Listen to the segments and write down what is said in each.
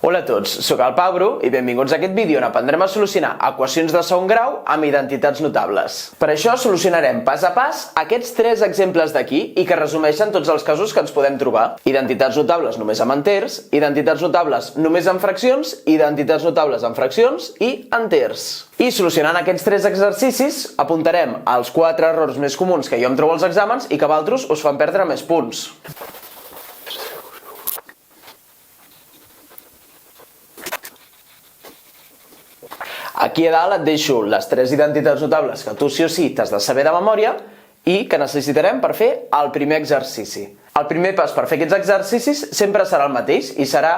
Hola a tots, soc el Pablo i benvinguts a aquest vídeo on aprendrem a solucionar equacions de segon grau amb identitats notables. Per això solucionarem pas a pas aquests tres exemples d'aquí i que resumeixen tots els casos que ens podem trobar. Identitats notables només amb enters, identitats notables només amb fraccions, identitats notables amb fraccions i enters. I solucionant aquests tres exercicis apuntarem els 4 errors més comuns que jo em trobo als exàmens i que vosaltres us fan perdre més punts. Aquí a dalt et deixo les 3 identitats notables que tu sí o sí t'has de saber de memòria i que necessitarem per fer el primer exercici. El primer pas per fer aquests exercicis sempre serà el mateix i serà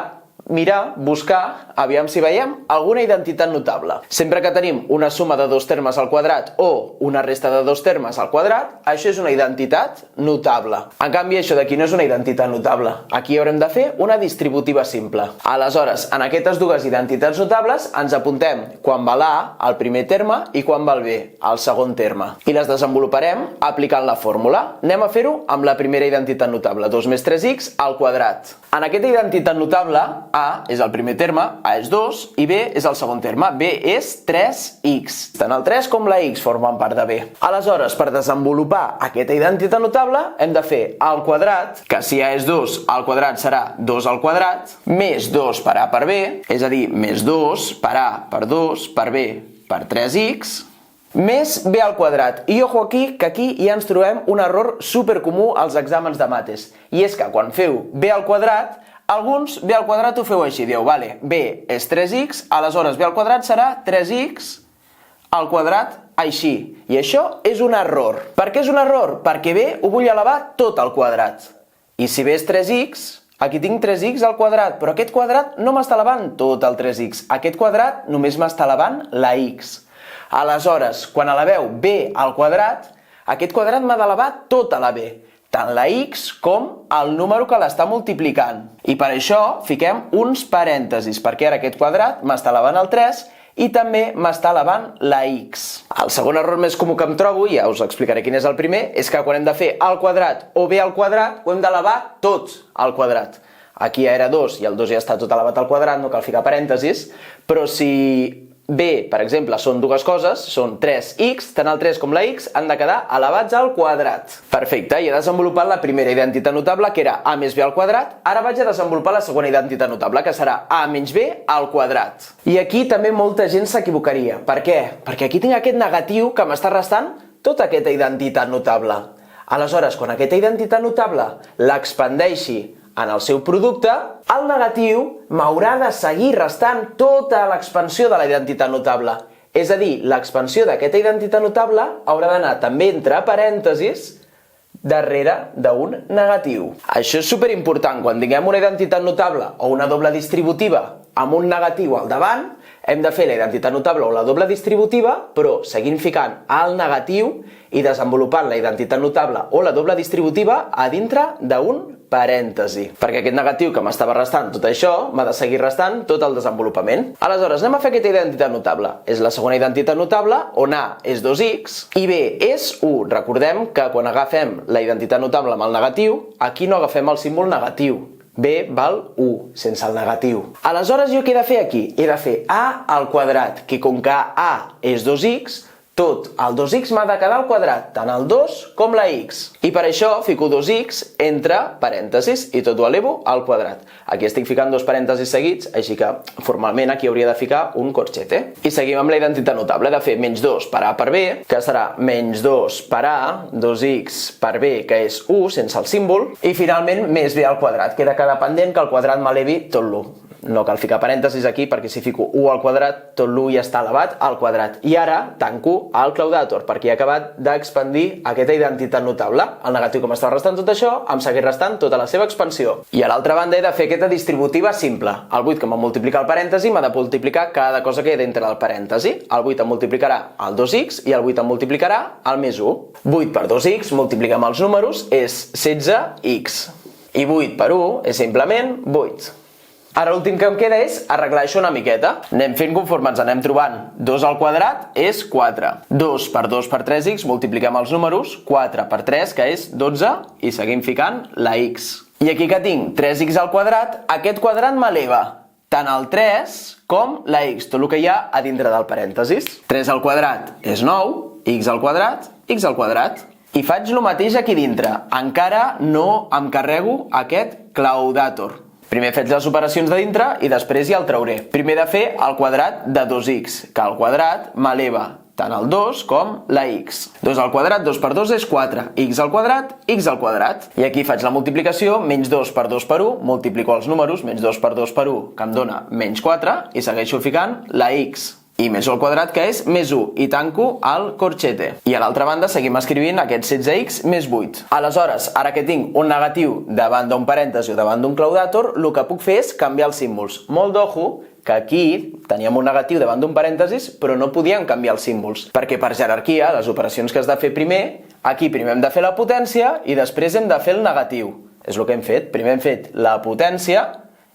mirar, buscar, aviam si veiem alguna identitat notable. Sempre que tenim una suma de dos termes al quadrat o una resta de dos termes al quadrat, això és una identitat notable. En canvi, això d'aquí no és una identitat notable. Aquí haurem de fer una distributiva simple. Aleshores, en aquestes dues identitats notables ens apuntem quan va l'A al primer terme i quan va el B al segon terme. I les desenvoluparem aplicant la fórmula. Anem a fer-ho amb la primera identitat notable, 2 més 3x al quadrat. En aquesta identitat notable, A és el primer terme, A és 2 i B és el segon terme, B és 3x. Tant el 3 com la x formen part de B. Aleshores, per desenvolupar aquesta identitat notable, hem de fer al quadrat, que si A és 2, al quadrat serà 2 al quadrat, més 2 per A per B, és a dir, més 2 per A per 2 per B per 3x, més b al quadrat. I ojo aquí, que aquí ja ens trobem un error supercomú als exàmens de mates. I és que quan feu b al quadrat, alguns b al quadrat ho feu així. Dieu, vale, b és 3x, aleshores b al quadrat serà 3x al quadrat així. I això és un error. Per què és un error? Perquè b ho vull elevar tot al quadrat. I si b és 3x, aquí tinc 3x al quadrat, però aquest quadrat no m'està elevant tot el 3x. Aquest quadrat només m'està elevant la x. Aleshores, quan eleveu b al quadrat, aquest quadrat m'ha d'elevar tota la b, tant la x com el número que l'està multiplicant. I per això fiquem uns parèntesis, perquè ara aquest quadrat m'està elevant el 3 i també m'està elevant la x. El segon error més comú que em trobo, i ja us explicaré quin és el primer, és que quan hem de fer al quadrat o b al quadrat, ho hem d'elevar tot al quadrat. Aquí ja era 2 i el 2 ja està tot elevat al quadrat, no cal ficar parèntesis, però si b, per exemple, són dues coses, són 3x, tant el 3 com la x han de quedar elevats al quadrat. Perfecte, i he desenvolupat la primera identitat notable, que era a més b al quadrat. Ara vaig a desenvolupar la segona identitat notable, que serà a menys b al quadrat. I aquí també molta gent s'equivocaria. Per què? Perquè aquí tinc aquest negatiu que m'està restant tota aquesta identitat notable. Aleshores, quan aquesta identitat notable l'expandeixi en el seu producte, el negatiu m'haurà de seguir restant tota l'expansió de la identitat notable. És a dir, l'expansió d'aquesta identitat notable haurà d'anar també entre parèntesis darrere d'un negatiu. Això és superimportant. Quan tinguem una identitat notable o una doble distributiva amb un negatiu al davant, hem de fer la identitat notable o la doble distributiva, però seguint ficant el negatiu i desenvolupant la identitat notable o la doble distributiva a dintre d'un parèntesi. Perquè aquest negatiu que m'estava restant tot això m'ha de seguir restant tot el desenvolupament. Aleshores, anem a fer aquesta identitat notable. És la segona identitat notable on A és 2x i B és 1. Recordem que quan agafem la identitat notable amb el negatiu, aquí no agafem el símbol negatiu. B val 1, sense el negatiu. Aleshores, jo què he de fer aquí? He de fer A al quadrat, que com que A és 2x, tot el 2x m'ha de quedar al quadrat, tant el 2 com la x. I per això fico 2x entre parèntesis i tot ho elevo al quadrat. Aquí estic ficant dos parèntesis seguits, així que formalment aquí hauria de ficar un corchete. I seguim amb la identitat notable, de fer menys 2 per a per b, que serà menys 2 per a, 2x per b, que és 1, sense el símbol, i finalment més b al quadrat. Queda quedar pendent que el quadrat m'elevi tot l'1. No cal ficar parèntesis aquí perquè si fico 1 al quadrat, tot l'1 ja està elevat al quadrat. I ara tanco el claudator perquè he acabat d'expandir aquesta identitat notable. El negatiu que m'estava restant tot això em segueix restant tota la seva expansió. I a l'altra banda he de fer aquesta distributiva simple. El 8 que m'ha multiplicat el parèntesi m'ha de multiplicar cada cosa que hi ha dintre del parèntesi. El 8 em multiplicarà el 2x i el 8 em multiplicarà el més 1. 8 per 2x, multipliquem els números, és 16x. I 8 per 1 és simplement 8. Ara l'últim que em queda és arreglar això una miqueta. Anem fent conforme ens anem trobant. 2 al quadrat és 4. 2 per 2 per 3x, multipliquem els números. 4 per 3, que és 12, i seguim ficant la x. I aquí que tinc 3x al quadrat, aquest quadrat m'eleva. tant el 3 com la x, tot el que hi ha a dintre del parèntesis. 3 al quadrat és 9, x al quadrat, x al quadrat. I faig el mateix aquí dintre. Encara no em carrego aquest claudator. Primer faig les operacions de dintre i després ja el trauré. Primer he de fer el quadrat de 2x, que al quadrat m'eleva tant el 2 com la x. 2 al quadrat, 2 per 2 és 4. X al quadrat, x al quadrat. I aquí faig la multiplicació, menys 2 per 2 per 1, multiplico els números, menys 2 per 2 per 1, que em dona menys 4, i segueixo ficant la x. I més 1 al quadrat, que és més 1, i tanco el corchete. I a l'altra banda seguim escrivint aquest 16x més 8. Aleshores, ara que tinc un negatiu davant d'un parèntesi o davant d'un claudator, el que puc fer és canviar els símbols. Molt d'ojo, que aquí teníem un negatiu davant d'un parèntesis, però no podíem canviar els símbols. Perquè per jerarquia, les operacions que has de fer primer, aquí primer hem de fer la potència i després hem de fer el negatiu. És el que hem fet. Primer hem fet la potència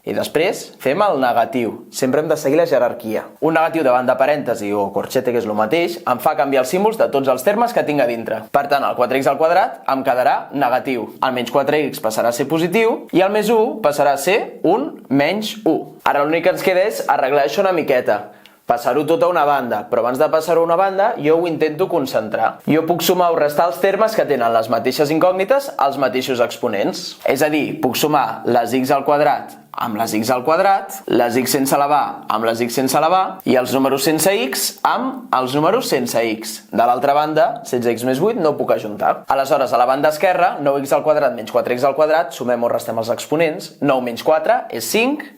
i després fem el negatiu. Sempre hem de seguir la jerarquia. Un negatiu davant de parèntesi o corchete, que és el mateix, em fa canviar els símbols de tots els termes que tinc a dintre. Per tant, el 4x al quadrat em quedarà negatiu. El menys 4x passarà a ser positiu i el més 1 passarà a ser un menys 1. Ara l'únic que ens queda és arreglar això una miqueta. Passar-ho tot a una banda, però abans de passar-ho a una banda jo ho intento concentrar. Jo puc sumar o restar els termes que tenen les mateixes incògnites als mateixos exponents. És a dir, puc sumar les x al quadrat amb les x al quadrat, les x sense elevar amb les x sense elevar i els números sense x amb els números sense x. De l'altra banda, 16x més 8 no ho puc ajuntar. Aleshores, a la banda esquerra, 9x al quadrat menys 4x al quadrat, sumem o restem els exponents. 9 menys 4 és 5,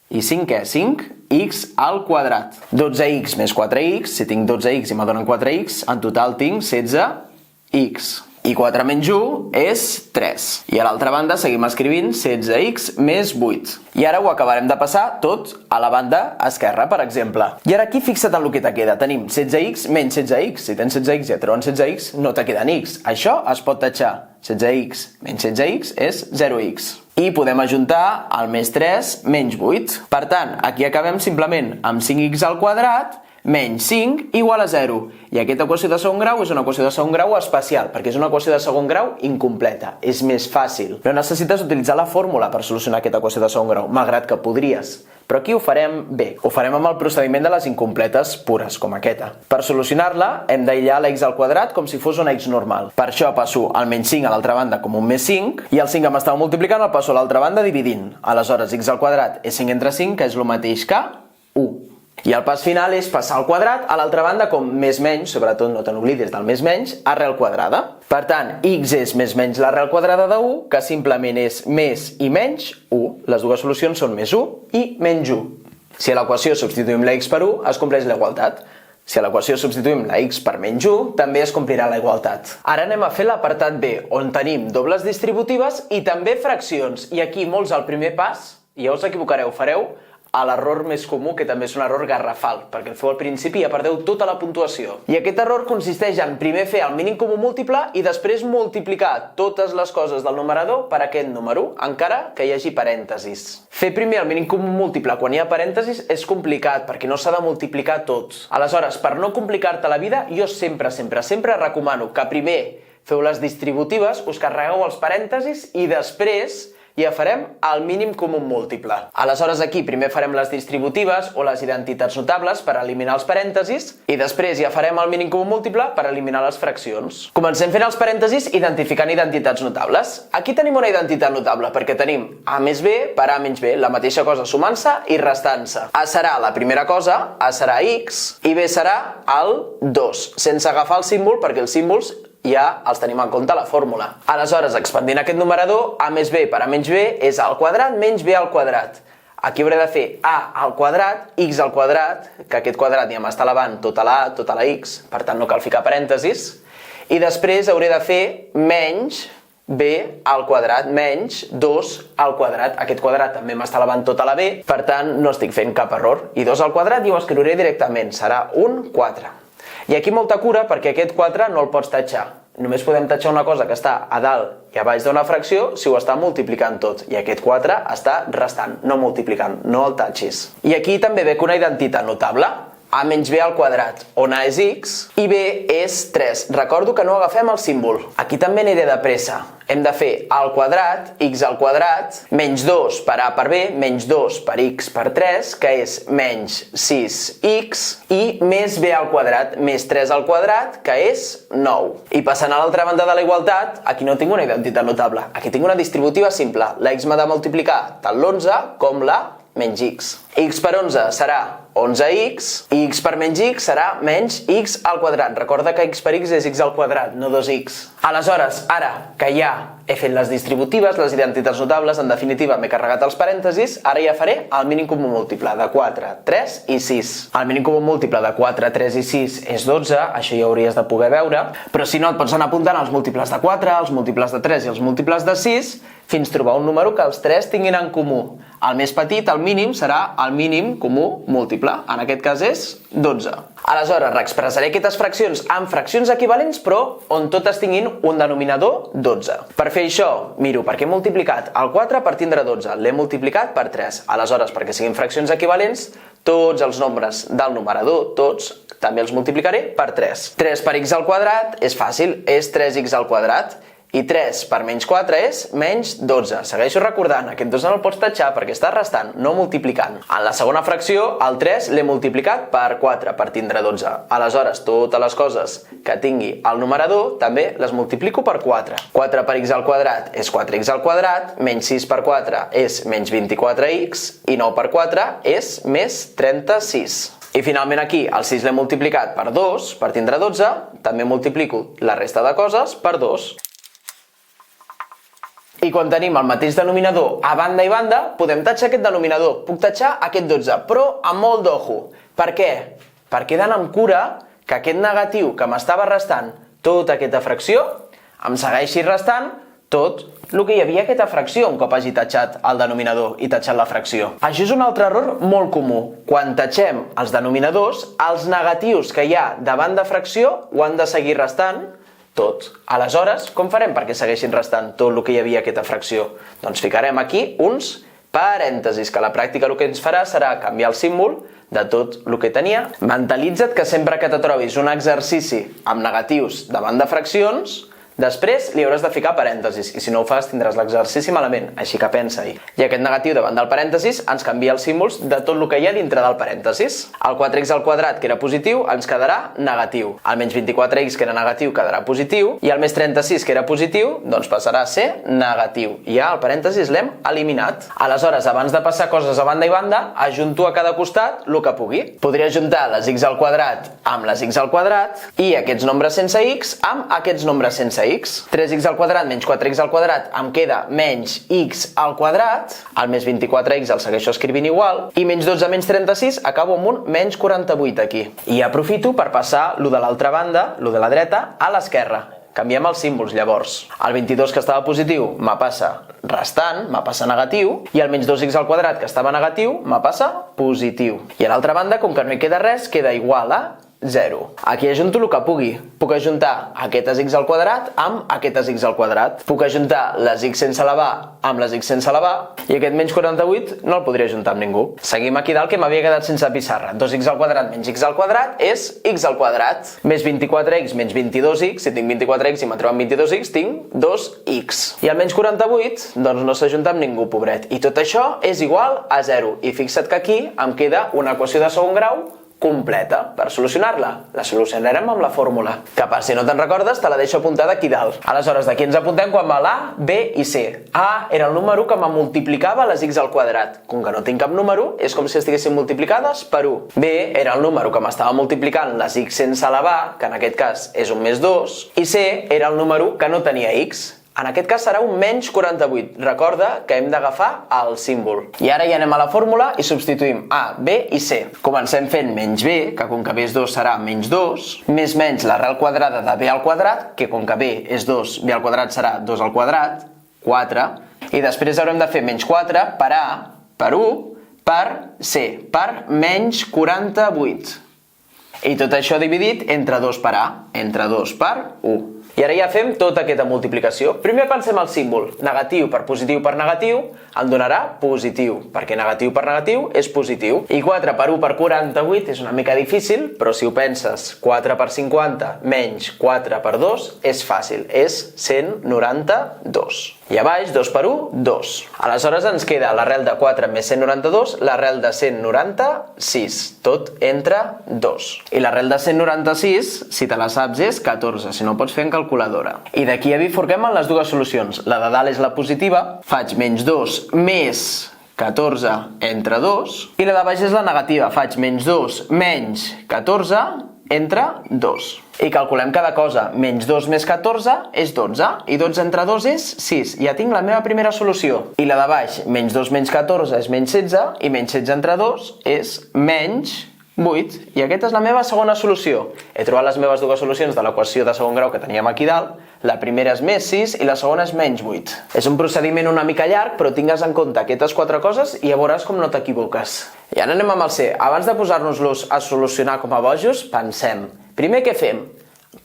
i 5 què? 5x al quadrat. 12x més 4x, si tinc 12x i me donen 4x, en total tinc 16x. I 4 menys 1 és 3. I a l'altra banda seguim escrivint 16x més 8. I ara ho acabarem de passar tot a la banda esquerra, per exemple. I ara aquí fixa't en el que te queda. Tenim 16x menys 16x. Si tens 16x i et treuen 16x, no te queden x. Això es pot tatxar. 16x menys 16x és 0x. I podem ajuntar el més 3 menys 8. Per tant, aquí acabem simplement amb 5x al quadrat menys 5 igual a 0. I aquesta equació de segon grau és una equació de segon grau especial, perquè és una equació de segon grau incompleta. És més fàcil. No necessites utilitzar la fórmula per solucionar aquesta equació de segon grau, malgrat que podries. Però aquí ho farem bé. Ho farem amb el procediment de les incompletes pures, com aquesta. Per solucionar-la, hem d'aïllar la x al quadrat com si fos una x normal. Per això passo el menys 5 a l'altra banda com un més 5, i el 5 que m'estava multiplicant el passo a l'altra banda dividint. Aleshores, x al quadrat és 5 entre 5, que és el mateix que 1. I el pas final és passar al quadrat a l'altra banda com més menys, sobretot no te n'oblidis del més menys, arrel quadrada. Per tant, x és més menys l'arrel quadrada de 1, que simplement és més i menys 1. Les dues solucions són més 1 i menys 1. Si a l'equació substituïm la x per 1, es compleix la igualtat. Si a l'equació substituïm la x per menys 1, també es complirà la igualtat. Ara anem a fer l'apartat B, on tenim dobles distributives i també fraccions. I aquí molts al primer pas, i ja us equivocareu, fareu a l'error més comú, que també és un error garrafal, perquè el feu al principi i ja perdeu tota la puntuació. I aquest error consisteix en primer fer el mínim comú múltiple i després multiplicar totes les coses del numerador per aquest número, encara que hi hagi parèntesis. Fer primer el mínim comú múltiple quan hi ha parèntesis és complicat, perquè no s'ha de multiplicar tots. Aleshores, per no complicar-te la vida, jo sempre recomano que primer feu les distributives, us carregueu els parèntesis i després ja farem el mínim comú múltiple. Aleshores aquí primer farem les distributives o les identitats notables per eliminar els parèntesis i després ja farem el mínim comú múltiple per eliminar les fraccions. Comencem fent els parèntesis identificant identitats notables. Aquí tenim una identitat notable perquè tenim a més b per a menys b, la mateixa cosa sumant-se i restant-se. A serà la primera cosa, a serà x i b serà el 2, sense agafar el símbol perquè els símbols ja els tenim en compte a la fórmula. Aleshores, expandint aquest numerador, a més b per a menys b és a al quadrat menys b al quadrat. Aquí hauré de fer a al quadrat, x al quadrat, que aquest quadrat ja m'està elevant tota la a, tota la x, per tant no cal ficar parèntesis, i després hauré de fer menys b al quadrat menys 2 al quadrat. Aquest quadrat també m'està elevant tota la b, per tant no estic fent cap error. I 2 al quadrat i ho escriuré directament, serà un 4. I aquí molta cura perquè aquest 4 no el pots tatxar. Només podem tatxar una cosa que està a dalt i a baix d'una fracció si ho està multiplicant tot. I aquest 4 està restant, no multiplicant, no el tatxis. I aquí també ve una identitat notable. a menys b al quadrat, on a és x i b és 3. Recordo que no agafem el símbol. Aquí també aniré de pressa. Hem de fer al quadrat, x al quadrat, menys 2 per a per b, menys 2 per x per 3, que és menys 6x, i més b al quadrat, més 3 al quadrat, que és 9. I passant a l'altra banda de la igualtat, aquí no tinc una identitat notable, aquí tinc una distributiva simple. La x m'ha de multiplicar tant l'11 com la menys x. X per 11 serà 11x, i x per menys x serà menys x al quadrat. Recorda que x per x és x al quadrat, no 2x. Aleshores, ara que ja he fet les distributives, les identitats notables, en definitiva m'he carregat els parèntesis, ara ja faré el mínim comú múltiple de 4, 3 i 6. El mínim comú múltiple de 4, 3 i 6 és 12, això ja hauries de poder veure, però si no et pots anar apuntant els múltiples de 4, els múltiples de 3 i els múltiples de 6, fins trobar un número que els 3 tinguin en comú. El més petit, el mínim, serà el mínim comú múltiple. En aquest cas és 12. Aleshores, reexpressaré aquestes fraccions amb fraccions equivalents, però on totes tinguin un denominador 12. Per fer això, miro perquè he multiplicat el 4 per tindre 12. L'he multiplicat per 3. Aleshores, perquè siguin fraccions equivalents, tots els nombres del numerador, tots, també els multiplicaré per 3. 3 per x al quadrat és fàcil, és 3x al quadrat. I 3 per menys 4 és menys 12. Segueixo recordant, aquest 2 no el pots tatxar perquè està restant, no multiplicant. En la segona fracció, el 3 l'he multiplicat per 4 per tindre 12. Aleshores, totes les coses que tingui el numerador també les multiplico per 4. 4 per x al quadrat és 4x al quadrat, menys 6 per 4 és menys 24x, i 9 per 4 és més 36. I finalment aquí el 6 l'he multiplicat per 2 per tindre 12, també multiplico la resta de coses per 2. I quan tenim el mateix denominador a banda i banda, podem tatxar aquest denominador. Puc tatxar aquest 12, però amb molt d'ojo. Per què? Perquè he d'anar amb cura que aquest negatiu que m'estava restant tota aquesta fracció em segueixi restant tot el que hi havia a aquesta fracció un cop hagi tatxat el denominador i tatxat la fracció. Això és un altre error molt comú. Quan tatxem els denominadors, els negatius que hi ha davant de fracció ho han de seguir restant tot. Aleshores, com farem perquè segueixin restant tot el que hi havia a aquesta fracció? Doncs ficarem aquí uns parèntesis, que a la pràctica el que ens farà serà canviar el símbol de tot el que tenia. Mentalitza't que sempre que te trobis un exercici amb negatius davant de fraccions, després li hauràs de ficar parèntesis, i si no ho fas tindràs l'exercici malament, així que pensa-hi. I aquest negatiu davant del parèntesis ens canvia els símbols de tot el que hi ha dintre del parèntesis. El 4x al quadrat, que era positiu, ens quedarà negatiu. El menys 24x, que era negatiu, quedarà positiu. I el més 36, que era positiu, doncs passarà a ser negatiu. I ja el parèntesis l'hem eliminat. Aleshores, abans de passar coses a banda i banda, ajunto a cada costat el que pugui. Podria ajuntar les x al quadrat amb les x al quadrat i aquests nombres sense x amb aquests nombres sense x. 3x al quadrat menys 4x al quadrat em queda menys x al quadrat, el més 24x el segueixo escrivint igual, i menys 12 menys 36 acabo amb un menys 48 aquí. I aprofito per passar lo de l'altra banda, lo de la dreta, a l'esquerra. Canviem els símbols llavors. El 22 que estava positiu me passa restant, me passa negatiu, i el menys 2x al quadrat que estava negatiu me passa positiu. I a l'altra banda, com que no hi queda res, queda igual a 0. Aquí ajunto el que pugui. Puc ajuntar aquestes x al quadrat amb aquestes x al quadrat. Puc ajuntar les x sense elevar amb les x sense elevar, i aquest menys 48 no el podria ajuntar amb ningú. Seguim aquí dalt, que m'havia quedat sense pissarra. 2x al quadrat menys x al quadrat és x al quadrat. Més 24x menys 22x, si tinc 24x i m'ha trobat 22x, tinc 2x. I el menys 48, doncs no s'ajunta amb ningú, pobret. I tot això és igual a 0. I fixa't que aquí em queda una equació de segon grau completa. Per solucionar-la, la solucionarem amb la fórmula, que per si no te'n recordes te la deixo apuntada aquí dalt. Aleshores, d'aquí ens apuntem quan va l'A, B i C. A era el número que me multiplicava les x al quadrat. Com que no tinc cap número, és com si estiguessin multiplicades per 1. B era el número que m'estava multiplicant les x sense elevar, que en aquest cas és un més 2, i C era el número que no tenia x. En aquest cas serà un menys 48. Recorda que hem d'agafar el símbol. I ara ja anem a la fórmula i substituïm A, B i C. Comencem fent menys B, que com que B és 2 serà menys 2, més menys l'arrel quadrada de B al quadrat, que com que B és 2, B al quadrat serà 2 al quadrat, 4, i després haurem de fer menys 4 per A, per 1, per C, per menys 48. I tot això dividit entre 2 per A, entre 2 per 1. I ara ja fem tota aquesta multiplicació. Primer pensem el símbol. Negatiu per negatiu em donarà positiu, perquè negatiu per negatiu és positiu. I 4 per 1 per 48 és una mica difícil, però si ho penses, 4 per 50 menys 4 per 2 és fàcil, és 192. I a baix, 2 per 1, 2. Aleshores ens queda l'arrel de 4 més 192, l'arrel de 196, tot entre 2. I l'arrel de 196, si te la saps, és 14, si no pots fer en calculadora. I d'aquí a bifurquem en les dues solucions. La de dalt és la positiva, faig menys 2 més 14 entre 2, i la de baix és la negativa, faig menys 2 menys 14 entre 2. I calculem cada cosa. Menys 2 més 14 és 12, i 12 entre 2 és 6. Ja tinc la meva primera solució. I la de baix, menys 2 menys 14 és menys 16, i menys 16 entre 2 és menys 8. I aquesta és la meva segona solució. He trobat les meves dues solucions de l'equació de segon grau que teníem aquí dalt. La primera és més 6 i la segona és menys 8. És un procediment una mica llarg, però tingues en compte aquestes quatre coses i ja veuràs com no t'equivoques. I ara anem amb el C. Abans de posar-nos-los a solucionar com a bojos, pensem. Primer què fem?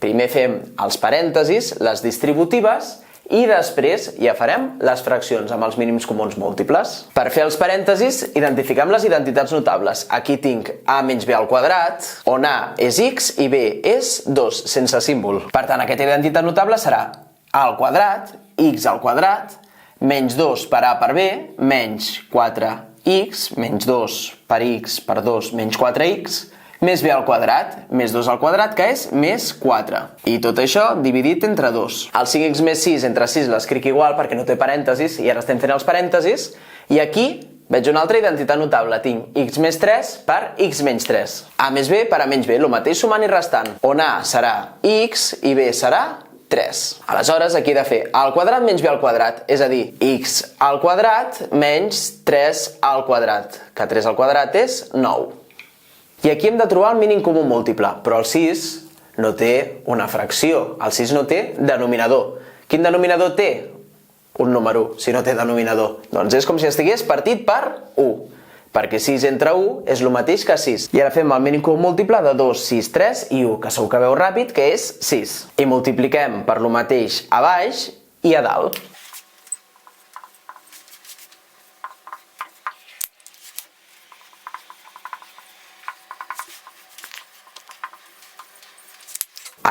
Primer fem els parèntesis, les distributives, i després ja farem les fraccions amb els mínims comuns múltiples. Per fer els parèntesis, identifiquem les identitats notables. Aquí tinc a menys b al quadrat, on a és x i b és 2, sense símbol. Per tant, aquesta identitat notable serà a al quadrat, x al quadrat, menys 2 per a per b, menys 4x, menys 2 per x per 2, menys 4x, més b al quadrat, més 2 al quadrat, que és més 4. I tot això dividit entre 2. El 5x més 6 entre 6 l'escric igual perquè no té parèntesis, i ara estem fent els parèntesis, i aquí veig una altra identitat notable. Tinc x més 3 per x menys 3. A més b per a menys b, el mateix sumant i restant, on a serà x i b serà 3. Aleshores, aquí he de fer a al quadrat menys b al quadrat, és a dir, x al quadrat menys 3 al quadrat, que 3 al quadrat és 9. I aquí hem de trobar el mínim comú múltiple, però el 6 no té una fracció, el 6 no té denominador. Quin denominador té? Un número, si no té denominador. Doncs és com si estigués partit per 1, perquè 6 entre 1 és el mateix que 6. I ara fem el mínim comú múltiple de 2, 6, 3 i 1, que segur que veu ràpid, que és 6. I multipliquem per lo mateix a baix i a dalt.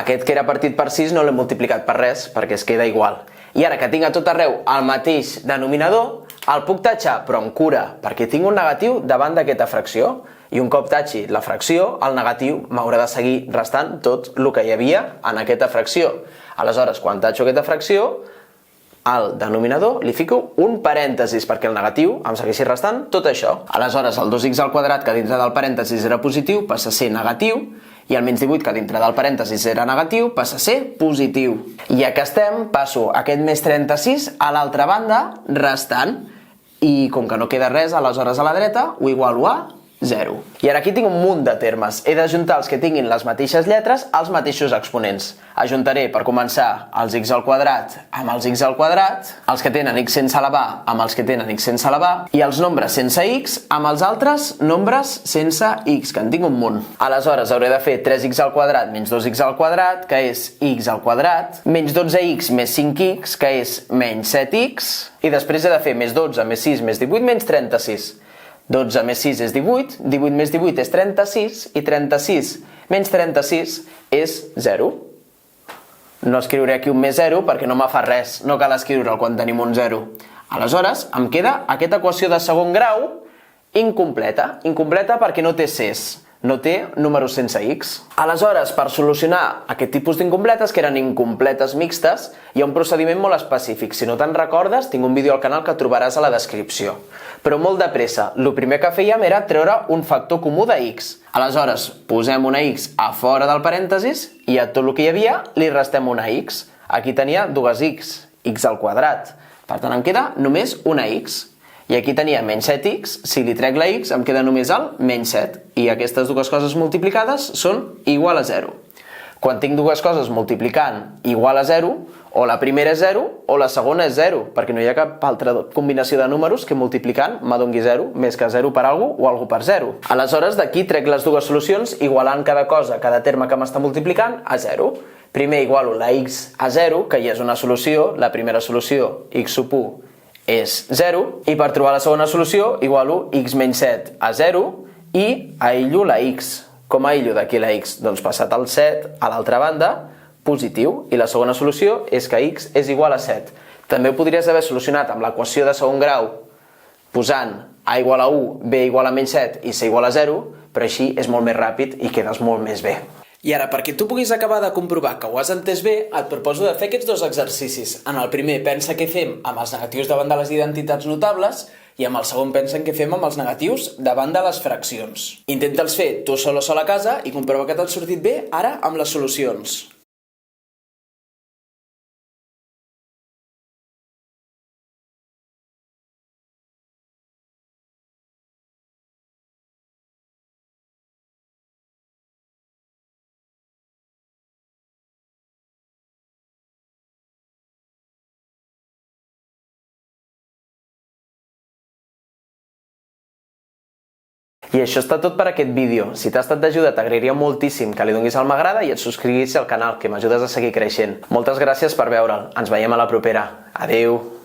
Aquest que era partit per 6 no l'he multiplicat per res, perquè es queda igual. I ara que tinc a tot arreu el mateix denominador, el puc tatxar, però amb cura, perquè tinc un negatiu davant d'aquesta fracció. I un cop tatxi la fracció, el negatiu m'haurà de seguir restant tot el que hi havia en aquesta fracció. Aleshores, quan tatxo aquesta fracció, al denominador li fico un parèntesis perquè el negatiu em segueixi restant tot això. Aleshores, el 2x al quadrat, que dintre del parèntesis era positiu, passa a ser negatiu, i el menys 18, que dintre del parèntesis era negatiu, passa a ser positiu. I ja que estem, passo aquest més 36 a l'altra banda restant, i com que no queda res, aleshores a la dreta ho igualo a 0. I ara aquí tinc un munt de termes. He d'ajuntar els que tinguin les mateixes lletres als mateixos exponents. Ajuntaré, per començar, els x al quadrat amb els x al quadrat, els que tenen x sense elevar amb els que tenen x sense elevar, i els nombres sense x amb els altres nombres sense x, que en tinc un munt. Aleshores hauré de fer 3x al quadrat menys 2x al quadrat, que és x al quadrat, menys 12x més 5x, que és menys 7x, i després he de fer més 12 més 6 més 18 menys 36. 12 més 6 és 18, 18 més 18 és 36, i 36 menys 36 és 0. No escriuré aquí un més 0 perquè no me fa res, no cal escriure'l quan tenim un 0. Aleshores, em queda aquesta equació de segon grau incompleta. Incompleta perquè no té Cs, no té números sense x. Aleshores, per solucionar aquest tipus d'incompletes, que eren incompletes mixtes, hi ha un procediment molt específic. Si no te'n recordes, tinc un vídeo al canal que trobaràs a la descripció. Però molt de pressa. El primer que fèiem era treure un factor comú de x. Aleshores, posem una x a fora del parèntesis i a tot el que hi havia li restem una x. Aquí tenia dues x, x al quadrat. Per tant, em queda només una x. I aquí tenia menys 7x, si li trec la x em queda només el menys 7. I aquestes dues coses multiplicades són igual a 0. Quan tinc dues coses multiplicant igual a 0, o la primera és 0 o la segona és 0, perquè no hi ha cap altra combinació de números que multiplicant me doni 0, més que 0 per algú o algú per 0. Aleshores, d'aquí trec les dues solucions igualant cada cosa, cada terme que m'està multiplicant a 0. Primer igualo la x a 0, que ja és una solució, la primera solució, x sub 1, és 0, i per trobar la segona solució igualo x menys 7 a 0 i aïllo la x. Com aïllo d'aquí la x? Doncs passat el 7 a l'altra banda, positiu, i la segona solució és que x és igual a 7. També ho podries haver solucionat amb l'equació de segon grau posant a igual a 1, b igual a menys 7 i c igual a 0, però així és molt més ràpid i quedes molt més bé. I ara, perquè tu puguis acabar de comprovar que ho has entès bé, et proposo de fer aquests dos exercicis. En el primer, pensa què fem amb els negatius davant de les identitats notables i amb el segon, pensa en què fem amb els negatius davant de les fraccions. Intenta'ls fer tu sol a casa i comprova que t'han sortit bé ara amb les solucions. I això està tot per aquest vídeo. Si t'ha estat d'ajuda, t'agrairia moltíssim que li donis al m'agrada i et subscriguis al canal, que m'ajudes a seguir creixent. Moltes gràcies per veure'l. Ens veiem a la propera. Adeu!